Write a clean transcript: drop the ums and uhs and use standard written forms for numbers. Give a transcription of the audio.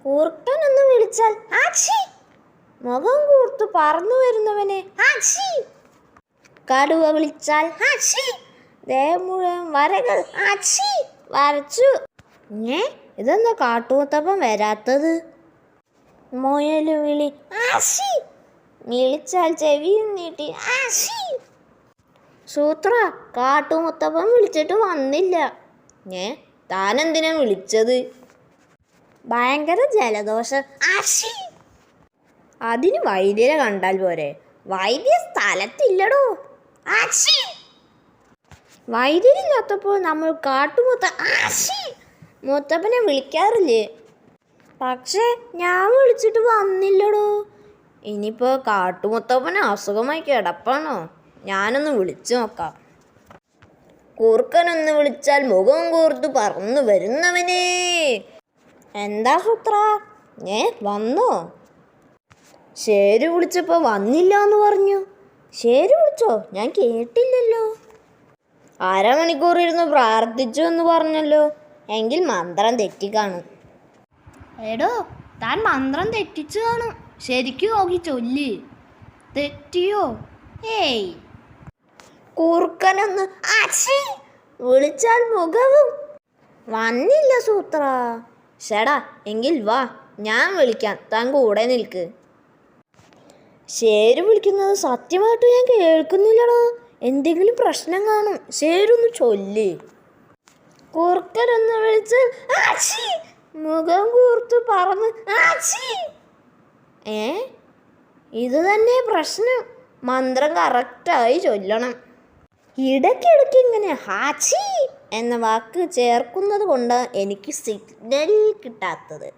കൂർക്കൻ എന്ന് വിളിച്ചാൽ ആച്ചി, മുഖം കൂർത്തു പറന്നു വരുന്നവനെ ആച്ചി. കടുവ വിളിച്ചാൽ ആച്ചി, ദേഹം മുഴുവൻ വരകൾ ആച്ചി വരച്ചു. ഇതെന്താ കാട്ടുമുത്തപ്പൻ വരാത്തത്? മുയൽ വിളി ആച്ചി, വിളിച്ചാൽ ചെവിയും നീട്ടി ആച്ചി. സൂത്ര, കാട്ടുമുത്തപ്പൻ വിളിച്ചിട്ട് വന്നില്ല. താനെന്തിനാ വിളിച്ചത്? ഭയങ്കര ജലദോഷം ആച്ചി. അതിന് വൈദ്യരെ കണ്ടാൽ പോരെ? വൈദ്യ സ്ഥലത്തില്ലടോ ആച്ചി. വൈദ്യരില്ലാത്തപ്പോൾ നമ്മൾ മുത്തപ്പനെ വിളിക്കാറില്ലേ? പക്ഷേ ഞാൻ വിളിച്ചിട്ട് വന്നില്ലടോ. ഇനിയിപ്പോൾ കാട്ടുമുത്തപ്പന് അസുഖമായി കിടപ്പാണോ? ഞാനൊന്ന് വിളിച്ചു നോക്കാം. കൂർക്കനൊന്ന് വിളിച്ചാൽ മുഖം കൂർത്തു പറന്നു വരുന്നവനേ. എന്താ സൂത്ര, വന്നോ? ശേര് വിളിച്ചപ്പോൾ വന്നില്ല എന്ന് പറഞ്ഞു. ശേര് വിളിച്ചോ? ഞാൻ കേട്ടില്ലല്ലോ. അരമണിക്കൂർ ഇരുന്ന് പ്രാർത്ഥിച്ചു എന്ന് പറഞ്ഞല്ലോ. എങ്കിൽ മന്ത്രം തെറ്റിക്കാണും. എടോ, താൻ മന്ത്രം തെറ്റിച്ചു കാണും. ശരിക്കും നോക്കി ചൊല്ലി. തെറ്റിയോ? ഏയ്. കൂർക്കനൊന്ന് ആച്ചി വിളിച്ചാൽ മുഖവും വന്നില്ല സൂത്ര. ഷടാ, എങ്കിൽ വാ, ഞാൻ വിളിക്കാം, താൻ കൂടെ നിൽക്ക്. ശേര് വിളിക്കുന്നത് സത്യമായിട്ട് ഞാൻ കേൾക്കുന്നില്ലടോ. എന്തെങ്കിലും പ്രശ്നം കാണും. ശേരൊന്ന് ചൊല്ലി. കൂർക്കനൊന്ന് വിളിച്ചാൽ ആച്ചി, മുഖം കൂർത്തു പറന്ന് ആച്ചി. ഇത് തന്നെ പ്രശ്നം. മന്ത്രം കറക്റ്റായി ചൊല്ലണം. ഇടയ്ക്കിടയ്ക്ക് ഇങ്ങനെ ഹാച്ചി എന്ന വാക്ക് ചേർക്കുന്നത് കൊണ്ട് എനിക്ക് സിഗ്നൽ കിട്ടാത്തത്.